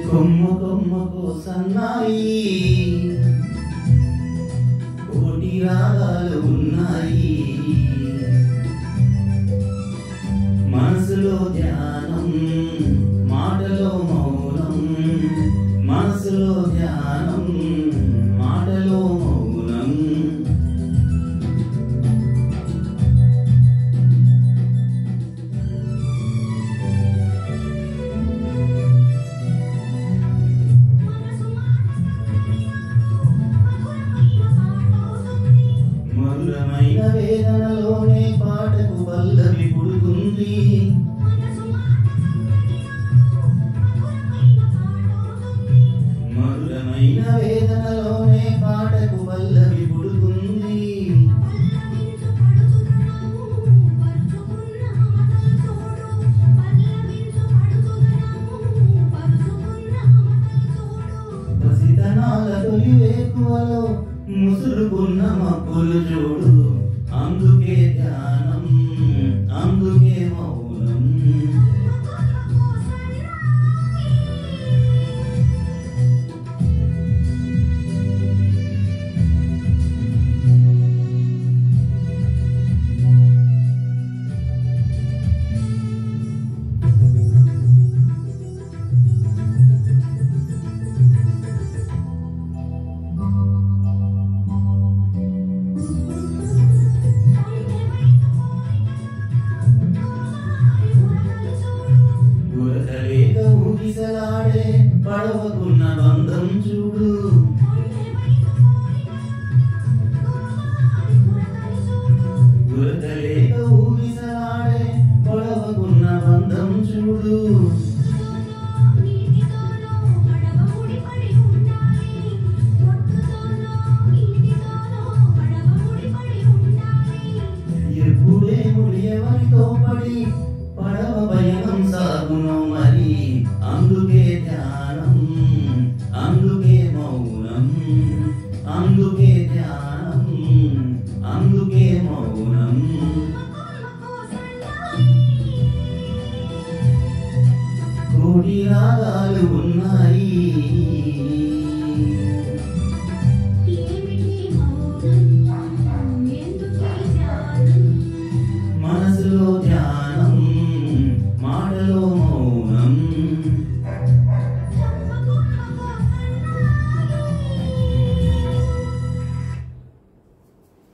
కొమ్మ కొమ్మకు సన్నాయి కోటి రాగాలు ఉన్నాయి మనసులో ధ్యానం మాటలో మౌనం మనసులో ధ్యానం మాటలో మౌనం మధురమైన వేదనలోనే పాటకు పల్లవి పుడుతుంది మధురమైన వేదనలోనే పాటకు పల్లవి పుడుతుంది పసితనాల తొలి వేకువలో ముసురుకున్న మబ్బులు చూడు అందుకే ధ్యానం అందుకే మౌనం ఊగిసలాడే పడవకున్న బంధం చూడు గురకలేక ఊగిసలాడే పడవకున్న బంధం చూడు ఎప్పుడే ముడియవరితో పడి పడవ భయం సాగును మరి అందుకే ధ్యానం అందుకే మౌనం అందుకే ధ్యానం అందుకే మౌనం కోటి రాగాలు ఉన్నాయి